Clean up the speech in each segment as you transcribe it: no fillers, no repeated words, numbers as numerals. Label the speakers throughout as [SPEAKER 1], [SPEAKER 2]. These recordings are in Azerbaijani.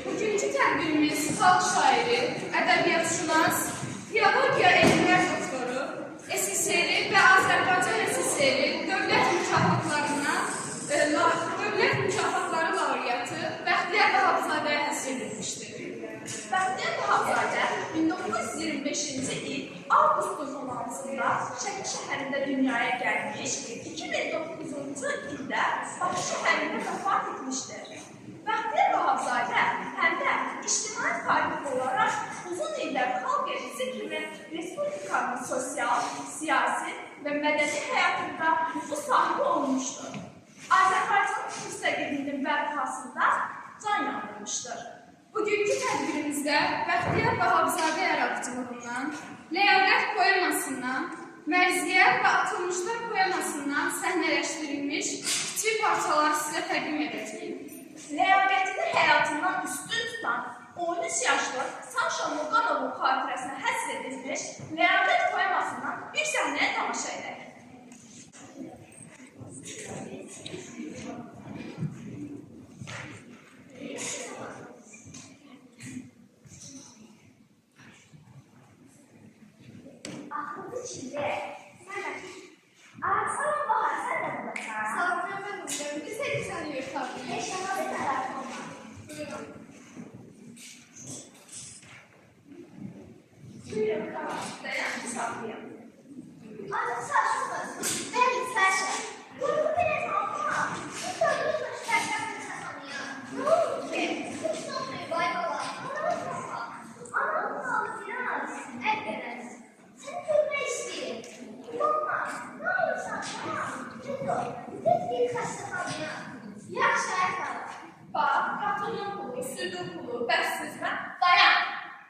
[SPEAKER 1] Bugünkü tədbirimiz xalq şairi, ədəbiyyatşünas, filologiya elmlər doktoru, SSR və Azərbaycan SSR dövlət mükafatları laureatı Bəxtiyar Vahabzadəyə həsr edilmişdir. Bəxtiyar Vahabzadə 1925-ci il avqustun 16-sında Şəki şəhərində dünyaya gəlmiş, 2009-cu ildə Bakı şəhərində vəfat etmişdir. Bəxtiyar Vahabzadə həm də ictimai tarix olaraq uzun illər xalq elçisi kimi Respublikanın sosial, siyasi və mədəni həyatında nüfuz sahibi olmuşdur. Azərbaycanın müstəqilliyinin bərpasında can yandırmışdır. Bugünkü tədbirimizdə Bəxtiyar Vahabzadə yaradıcılığından, Ləyaqət poemasından, Mərziyyət və Atılmışlar poemasından səhnələşdirilmiş kiçik parçalar sizə təqdim edəcəyim. Ləyaqətini həyatından üstün tutan 13 yaşlı Saşa Muqanovun xatirəsinə həsr edilmiş Ləyaqət poemasından bir səhnəyə tamaşa edək.
[SPEAKER 2] Aklımız içinde. Salam Bahar, sen de buradasın.
[SPEAKER 1] Salam, mən buradayım. Biz də güzəliyirik tabii.
[SPEAKER 2] Eşyama bir tarafım var.
[SPEAKER 1] Buyurun.
[SPEAKER 2] Buyurun, tamam.
[SPEAKER 1] Dayan, hesablayalım.
[SPEAKER 2] Adım Saşa'dır. Ben Saşa. Grubu biraz alma. Bu soruyu başlarken bir tanıyor. Ne oldu ki? Hiç sormayı bay baba. Anam sağlı biraz. Etmeniz. Seni görmek istedim. Korkma. Ne olursan tamam. Dur. Tek bir kaçta tanıyor. Yaxşı ayakkabı.
[SPEAKER 1] Bax, qatının pulu, südün pulu, bəs süzmə. Dayan,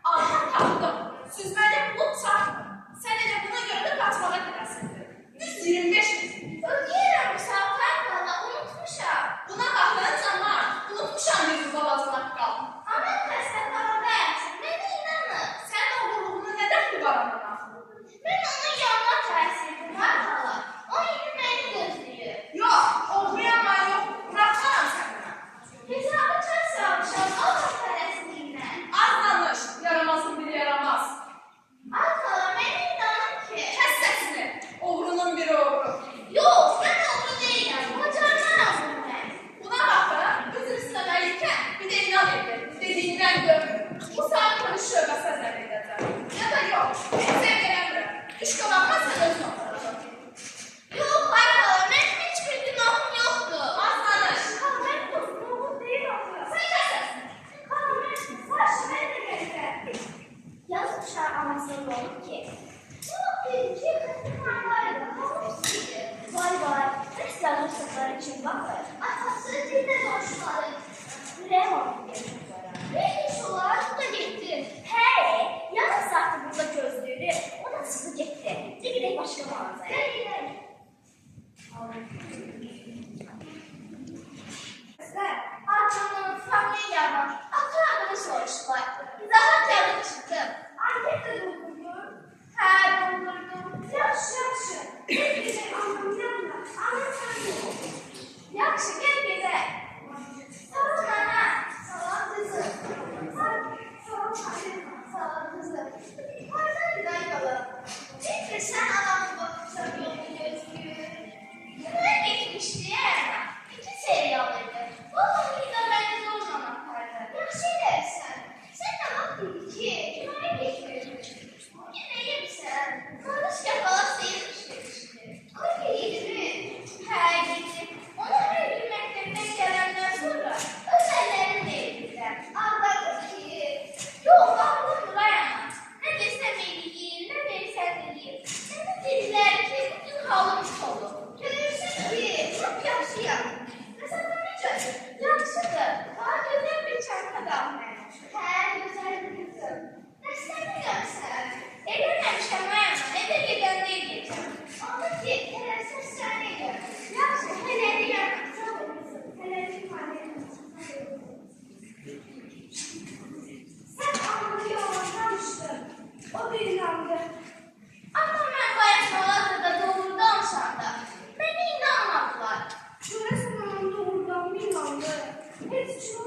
[SPEAKER 1] alma tapdım. Süzməli pulu çarpmır. Sən elə buna görə də qaçmağa gedəsindir. 125 min.
[SPEAKER 2] Ödəyirəm bu saatlar valla unutmuşam.
[SPEAKER 1] Buna baxın canlar, unutmuşam bir balacan haqqal.
[SPEAKER 2] Ana xəstə qalanda yapsın. Mənə inanın.
[SPEAKER 1] Sən oğurluğunu nədən mübarədən axın?
[SPEAKER 2] Ben onun yanına təsirdim var hala. O indi məni gözləyir.
[SPEAKER 1] Yox, oğurlayan yox, buraxmaram sənə.
[SPEAKER 2] Hesabı çox sağmışam. Allah tələsinliklə.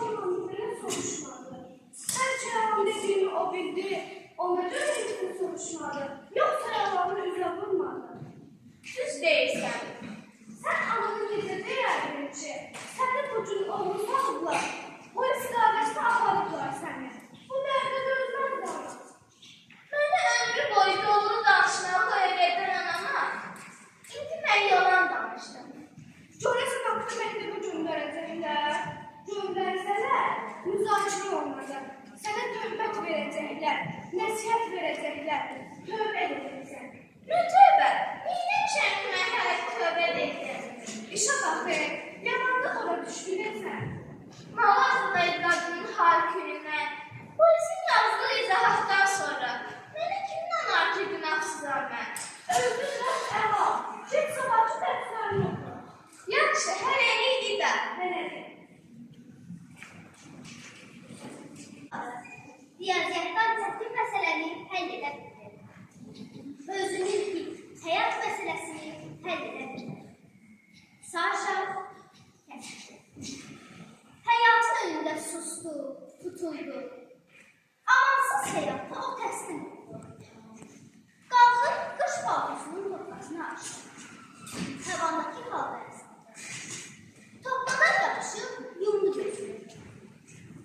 [SPEAKER 2] olmanı belə soruşmadı. Sence yalan dediğini o bildi, ona göre mi soruşmadı? Yoksa yalanı üzerine vurmadı.
[SPEAKER 1] Düz deyirsən.
[SPEAKER 2] Sen ananı getirdi yerden içi. Sen de çocuğun oğlunu aldılar. Polis idaresi ağladılar seni. Bu nerede gözler var?
[SPEAKER 1] Mənə ömrü boyu doğru danışmağı öyrədən anama, indi mən yalan danışdım.
[SPEAKER 2] Görəsən haqqı məktubu göndərəcəklər. Göndərsələr, müzakirə olmadı. Sənə töhbət verəcəklər, nəsihət verəcəklər, tövbə edəcəksən.
[SPEAKER 1] Nə tövbə? Neyləmişəm ki, mən hələ tövbə edəcəm.
[SPEAKER 2] İşə bax be, yamandan ora düşdünəsən.
[SPEAKER 1] Malazırdaydı qadının halkülündən. Polisin yazdığı izahatdan sonra mənə kimdən var ki, günahsızam mən?
[SPEAKER 2] Öldürlər əla, get sabahçı dərslərini oxu.
[SPEAKER 1] Yaxşı, hələ iyiydi də.
[SPEAKER 2] Nədir?
[SPEAKER 3] Riyaziyyatdan çətin məsələni həll edə bilir. Özünün həyat məsələsini həll edə bilir. Saşa həyatın önündə sustu, tutuldu. Amansız həyatda o təslim oldu. Qalxıb qış paltosunun toqqasını açdı. Tavandakı halda əsdi. Toqqadan yapışıb yumdu gözünü.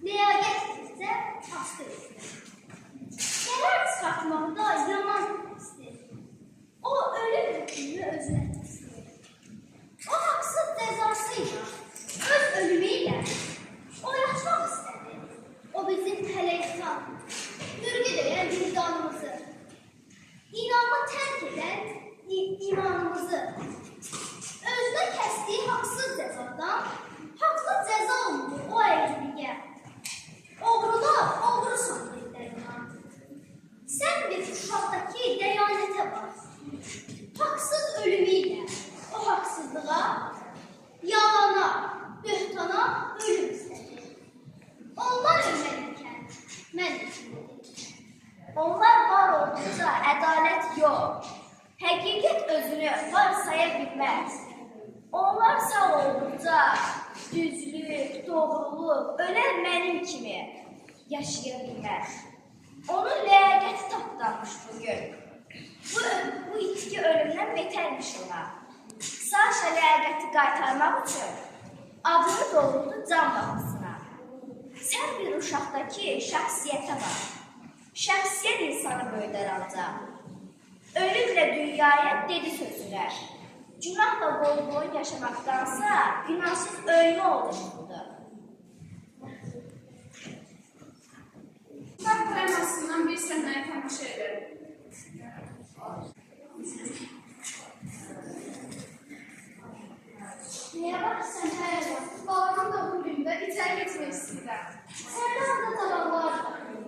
[SPEAKER 3] Ləyaqət etsə astı üstü. Gələr çıxartmaqda yaman istəyir. O ölüm hükmünü özünə istəyir. O haqsız cəzasıyla, öz ölümü ilə o yaşmaq istədi. O bizim təleyhsan, mürgü deyən vicdanımızı, inanma tərk edən imanımızı, özünə kəsdiyi haqsız cəzadan haqlı cəza olundu o əyiliyə. Oğruna oğru sandıqlarına. Sən bir uşaqdakı dəyanətə bax. Haqsız ölümü ilə o haqsızlığa, yalana, böhtana ölüm istədi. Onlar ölməliyken mən düşünmədim. Onlar var olduqca ədalət yox. Həqiqət özünü var saya bilməz. Onlar sağ olduqca düzlük, doğruluq, ölər mənim kimi yaşaya bilməz. Onun ləyaqəti tapdanmış bugün. Bu itki ölümdən betərmiş ona. Saşa ləyaqəti qaytarmaq üçün adını doğruldu can baxısına. Sən bir uşaqdakı şəxsiyyətə bax. Şəxsiyyət insanı böyüdər ancaq. Ölümlə dünyaya dedi sözlər. Günahla boyun yaşamaqdansa günahsız ölmə oluşudur.
[SPEAKER 1] Kitab poemasından bir səhnəyə tamaşa edelim.
[SPEAKER 2] Niyə baxırsan həyələ? Balamın da bu gündə içəri getmək istəyirəm. Səndə orada tabanlar var.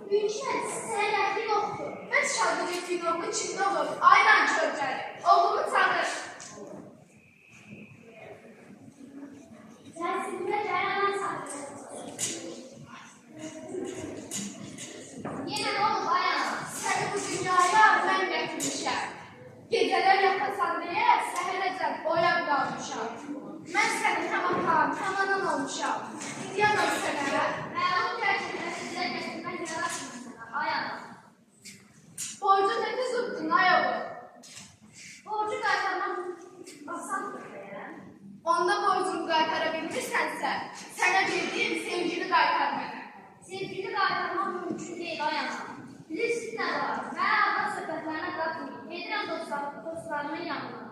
[SPEAKER 2] Mümkün sənə rəhli yoxdur.
[SPEAKER 1] Mən şadlığı kinonu kimdə olur? Aynen çölcəli. Oğlumu tanır.
[SPEAKER 2] Sən sizinlə cərənan saxlayacaqsın.
[SPEAKER 1] Yenə nə olub ayağım? Səni bu dünyaya mən gətirmişəm. Gecələr yatasan deyə səhərəcən oyaq qalmışam. Mən səni tamanan olmuşam. İndiyanam sənə.
[SPEAKER 2] Məlum tərkibində sizə gətirmək yaraşmır sənə, ayağım.
[SPEAKER 1] Borcu nə tez uddun ay oğul?
[SPEAKER 2] Borcu qaytarmaq asandır deyə.
[SPEAKER 1] Onda borcumu qaytara bilmirsənsə, sənə verdiyim sevgini qaytar mənə.
[SPEAKER 2] Sevgili qaytarmaq mümkün deyil, ayağım. Bilirsiniz nə var? Mən arada söhbətlərinə qatmayayım. Gedirəm dostlarımın yanına.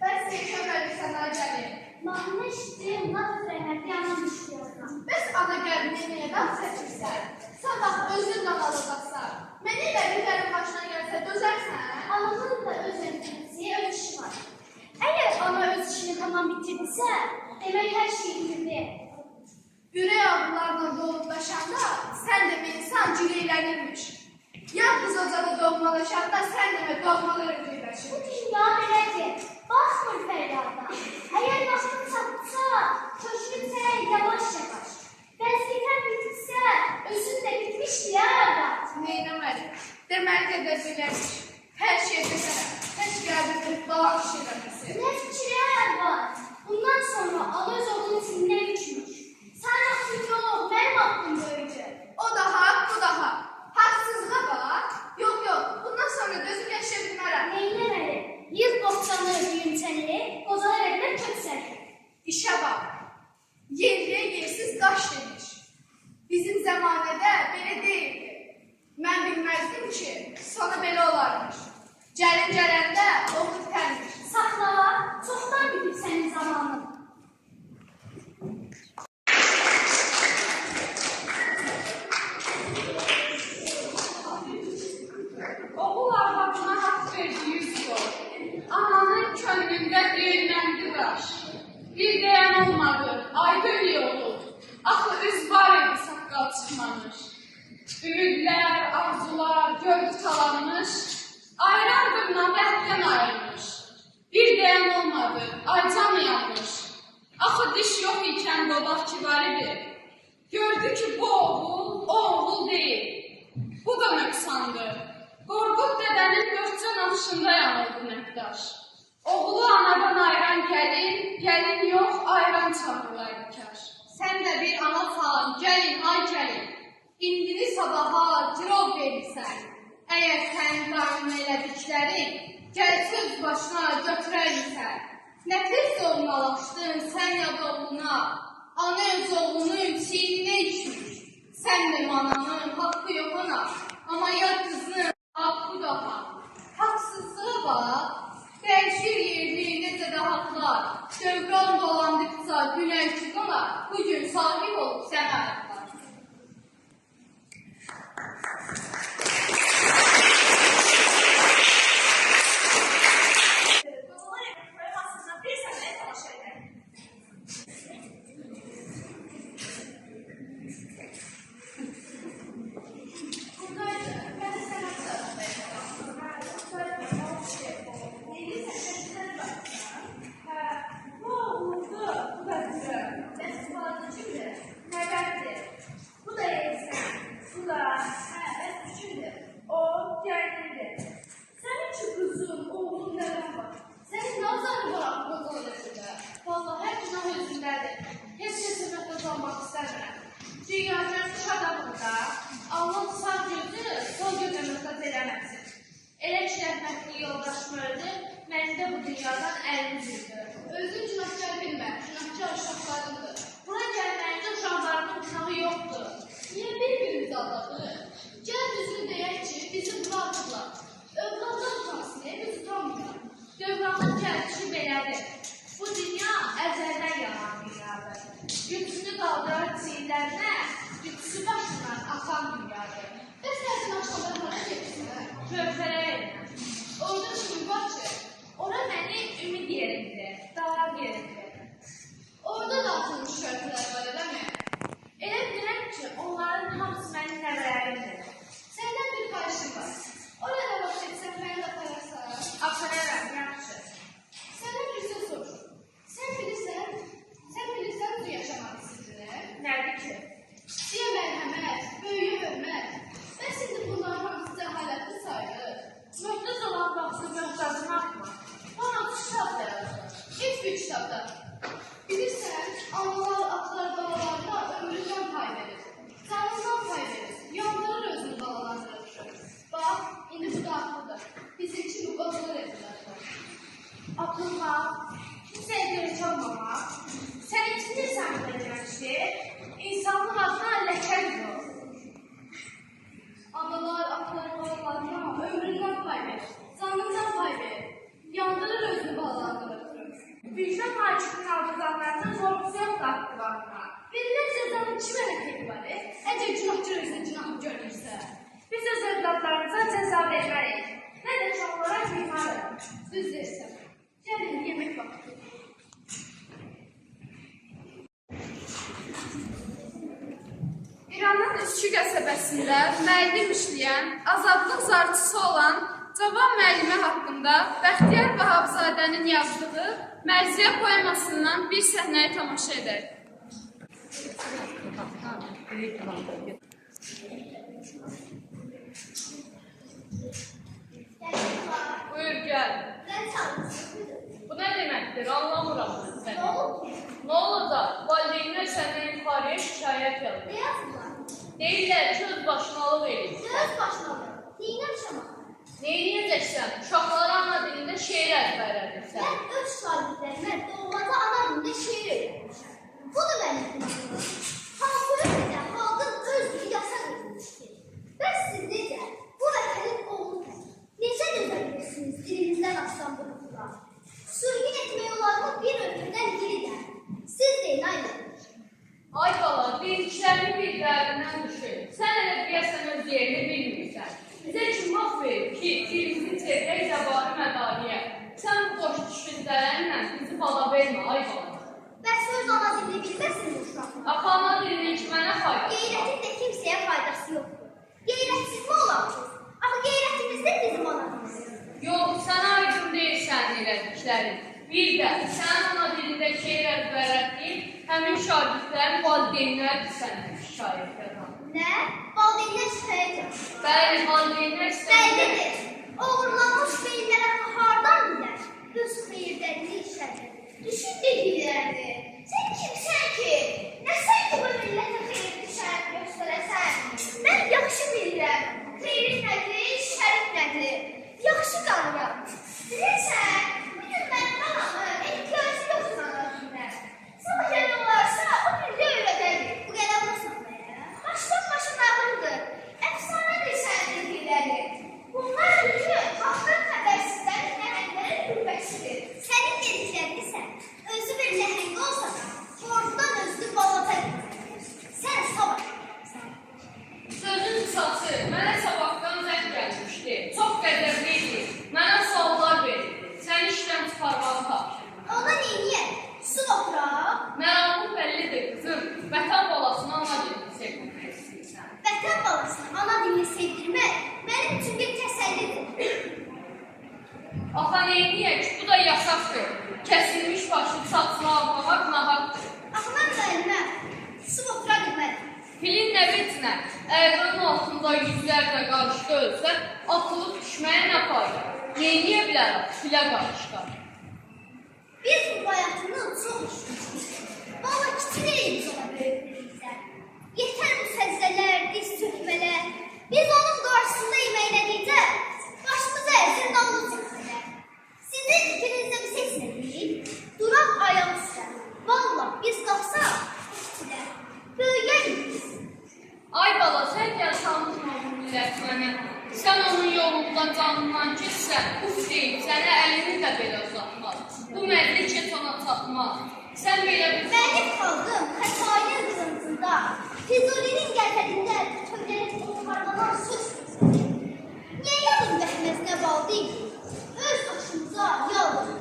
[SPEAKER 1] Bəs sən köməlirsən acəli.
[SPEAKER 2] Mahnı işitdim, nasıl rəhmətli yaman düşüyorsan.
[SPEAKER 1] Bəs ana gəlmini niyə qaz çəkirsən? Sabah özün qalacaqsan. Mənə də birilərin başına gəlsə dözərsən.
[SPEAKER 2] Anamın da öz yönetmesiye öz işi var. Eğer ana öz işini tamam bitirdiyse, demek her şeyi bitirdi.
[SPEAKER 1] Ürək ağrılarla doğumlaşanda sən demə insan cüleylənirmiş. Yalnız ocağı doğmalaşanda sən demə doğmaları
[SPEAKER 2] Bu
[SPEAKER 1] cüleləşir.
[SPEAKER 2] dünya belədir, baxmır fəryada. Eğer başın çatsa, köşkün sənə yavaş yavaş.
[SPEAKER 4] Ümidlər, arzular, gördü talanmış, ayran qırına bəhtdən ayrılmış. Bir deyən olmadı, aycan yanmış. Axı diş yox ikən dodaq kibaridir. Gördü ki, bu oğul, o oğul deyil. Bu da nöqsandır. Qorqud dədənin dörtcan atışında yanıldı nəqdaş. Oğulu anadan ayıran gəlin, gəlin yox, ayran çağırırlar kaş.
[SPEAKER 1] Sən də bir anasan, gəlin, ay gəlin. İndini sabaha cirov verirsən. Əgər sənin qarnına elədiklərin, gəl söz başına götürərsən. Nə tez zornalaşdın sən yad oğluna, ana öz oğlunun çiğninə içmiş. Sən də mananın haqqı yox ona, amma yad qızının haqqı daha. Haqsızlığa bax, dəyişir yerli necə də haqlar. Dövran dolandıqca günəşi dolar, bugün sahib olub sən ayaqlar. Özün günahkar bilmə, günahkar uşaqlarındır. Bura gəlməyince uşaqlarının günahı yoxdur. Niyə bir-birimizi aldadır? Gəl düzgün deyək ki, bizi bura atıblar. Övladlar utansın, biz utanmıyor. Dövranın gəlişi belədir. Bu dünya əzəldən yanan dünyadır. Gücünü qaldırar çiğlərinə, gücüsü başından atan dünyadır. Bəs nəzin aşağıdan hara getirsin? Körpərəyə. Orada kimi baxır. Ora mənim ümid yerimdir, dağ yerimdir. Orada da atılmış körpələr var, eləmi? Elə bilirəm ki, onların hamısı mənim nəvələrimdir. Səndən bir xahişim var. Orada vaxt etsən, məni də apararsan. Apararım, yaxşı. Səndən bir söz soruşum. Sən bilirsən bu yaşamaq istəyir. Nədir ki? Siyə mərhəmət, böyüyə hörmət. Bəs indi bunların hamısı cəhalətli sayılır. Möhtəz olan vaxtı möhtəzini atma. Bana kitab da yazdı. Heç bir kitabda. Bilirsən, analar, atlar, balalarına ömründən pay verir. Canından pay verir. Yandırır özünü balalandırır. Bax, indi bu da aklıdır. Bizim kimi qozulur edirlər. Atılmaq, kimsəyə gerek olmamaq. Sən itinirsən bu demək ki, insanlıq adına ləkəl yox. Analar, atlar, balalarına ömründən pay verir. Canından pay verir. Yandırır özünü balalandırır. Vicdan hakiminin aldıqlarından qorxusu yox da haqqılarına. Verilən cəzanın kim hərəkəti var? Əgər günahçı özünə günahı görürsə, biz öz övladlarımıza cəza verməliyik. Nə də ki, onlara qiymarıq. Düz deyirsən. Gəlin, yemək vaxtı. İranın Üskü qəsəbəsində müəllim işləyən, azadlıq zarçısı olan Cavan müəllimə haqqında Bəxtiyar Vahabzadənin yazdığı Mərziyə poemasından bir səhnəyə tamaşa edək. Buyur, gəl. Bu nə deməkdir? Anlamıram səni. Nə olacaq? Valideynlər səndən yuxarıya şikayət yazır. Deyirlər ki, öz başınalıq edir.
[SPEAKER 3] Öz başınalıq? Neynəmişəm axı?
[SPEAKER 4] Neynəyəcəksən? Uşaqlara ana dilində şeir əzbərlədirsən.
[SPEAKER 3] Mən öz şagirdlərimə doğmada ana dilində şeir öyrətmişəm. Budur mənim günahım. Hansı ölkədə xalqın öz dili yasaq edilmişdir. Bəs siz necə? Bu vətənin oğlu necə dözəbilirsiniz dilinizdən aslan buluqlar? Sürgün etmək olarmı bir ölkədən dilidən? Siz deyin, aynı.
[SPEAKER 4] Ay bala, bildiklərini bir dərindən düşün. Sən elə deyəsən öz yerini bilmirsən. Bizə kim haq verir ki, dilimizi çevrək zəbarı mədariyə. Sən bu boş düşüncələrinlə bizi bala vermə, ay bala.
[SPEAKER 3] Bəs öz ana dilini bilməsin uşaqlar.
[SPEAKER 4] Axı ana dilinin ki, mənə faydası var.
[SPEAKER 3] Qeyrətin də kimsəyə faydası yoxdur.
[SPEAKER 4] sənin ana dilində şeir əzbərlətdiyin həmin şagirdlərin valideynləri səndən şikayət edir.
[SPEAKER 3] Nə? Valideynlər şikayət edir.
[SPEAKER 4] Bəli, valideynlər səndən.
[SPEAKER 3] Bəllidir. Oğurlanmış beyinlərə hardan bilər? Öz xeyirdərini işlədir. Düşün dediklərdi. Sən kimsən ki? Nə sən ki bu millətə xeyir düşər göstərəsən? Mən yaxşı bilirəm. Xeyir nədir, şərik nədir? Yaxşı qanıram. Bilirsən, bugün mənim anamın ehtiyacı yoxdur anasına. Sabah gələn olarsa, o gündə öyrədərik. Bu qədər olmasın be. Başdan başa nağıldır. Əfsanədir sənin dedikləri. Bunlar bütün halkın xəbərsizlərin nəhənglərin qüvvəsidir. Sənin dediklərini sən, özü bir nəhəng olsa da, ordudan özünü balata gətirir. Sən sabah gəlirsən.
[SPEAKER 4] Sözün qısası, mənə sabahdan zəng gəlmişdi. Çox qədərliydi. Mənə suallar verildi. Səni işdən çıxarmağı tapşırdı.
[SPEAKER 3] Ona neyniyək? Su oturaq.
[SPEAKER 4] Məramlı bəllidir qızım. Vətən balasını ana dilini sevdirmək istəyirsən.
[SPEAKER 3] Vətən balasını ana dilini sevdirmək mənim üçün bir təsəllidir.
[SPEAKER 4] Axa neyniyək? Bu da yasaqdır. Kəsilmiş başı saçını almamaq nahaqdır.
[SPEAKER 3] Axı mən müəlliməm. Su otura bilmərəm.
[SPEAKER 4] Filin nəvecinə, əyranın altında yüzlərlə qarışqa ölsə, atılıb düşməyə nə fayda? Neyniyə bilərəm filə qarışqa?
[SPEAKER 3] Biz bu bayatını çox düşünmüşük. Valla kiçik deyilmiş ona böyüklərimize. Yeter bu səzzələr, diz çökmələr. Biz onun qarşısında yeməylədikdə başımıza əzir namlu çəkmələr. Sizin fikrinizdə bir ses nə deyil? Duraq ayaq üstə. Valla biz qalsaq, kiçilər, böyüyəyiz.
[SPEAKER 4] Ay bala, sən gəl tanıtma bu millət mənə. Sən onun yolundan canından keçsən, uf deyib sənə əlini də belə uzatmaz. Bu məlli keç ona çatmaz. Sən belə bir...
[SPEAKER 3] Mənim xalqım xətainin qırıntında, Füzulinin gətirində tövlənin oxarlanan söz sözü. Niyə yadın bəhməzinə baldı? Öz başımıza yalvarır.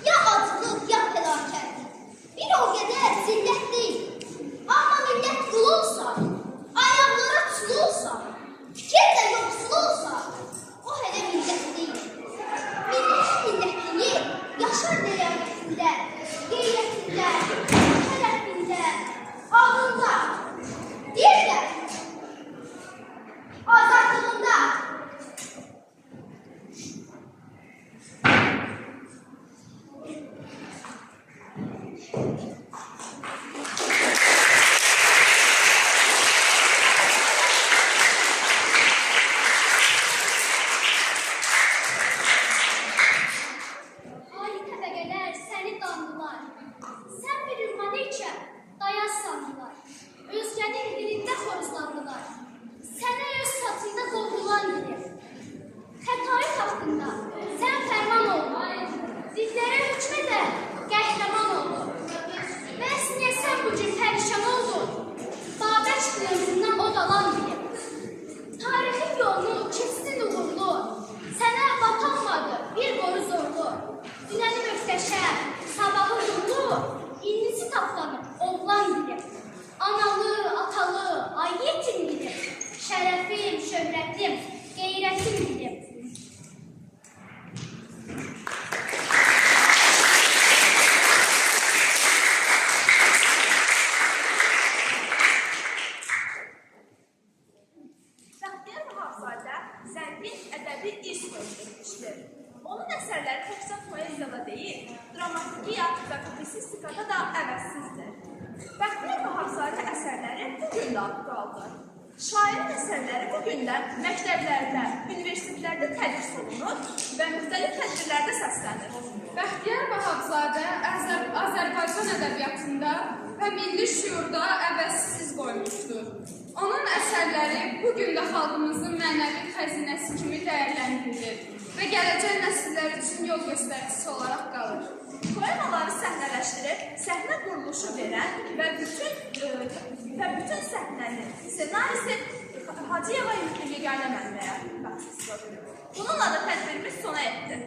[SPEAKER 3] Ya acılıq, ya fəlakət. Bir o qədər zillət deyil. Amma millət qul olsa, ayaqlara çul olsa, fikirlə yoxsul olsa, o hələ millət deyil. Millətliliyi yaşar ləyaqətində, qeyrətində, şərəfində, ağında, deyirlər, azadlığında. Şərəfim, şöhrətim, qeyrətim bilim.
[SPEAKER 5] Bəxtiyar Vahabzadə zəngin ədəbi irs göstərmişdir. Onun əsərləri təkcə poeziyada deyil, dramaturgiya və publisistikada da əvəzsizdir. Bəxtiyar Vahabzadə əsərləri bugün də aktualdır. Şairin əsərləri bugündən məktəblərdə, universitetlərdə tədris olunur və müxtəlif tədbirlərdə səslənir.
[SPEAKER 4] Bəxtiyar Vahabzadə Azərbaycan ədəbiyyatında və milli şüurda əvəzsiz qoymuşdur. Onun əsərləri bugün də xalqımızın mənəvi xəzinəsi kimi dəyərləndirilir və gələcək nəsillər üçün yol göstəricisi olaraq qalır.
[SPEAKER 5] Poemaları səhnələşdirib, səhnə quruluşu verən və bütün səhnənin ssenarisi Hacıyeva Yeganə müəlliməyə məxsusdur. Bununla da tədbirimiz sona etdi.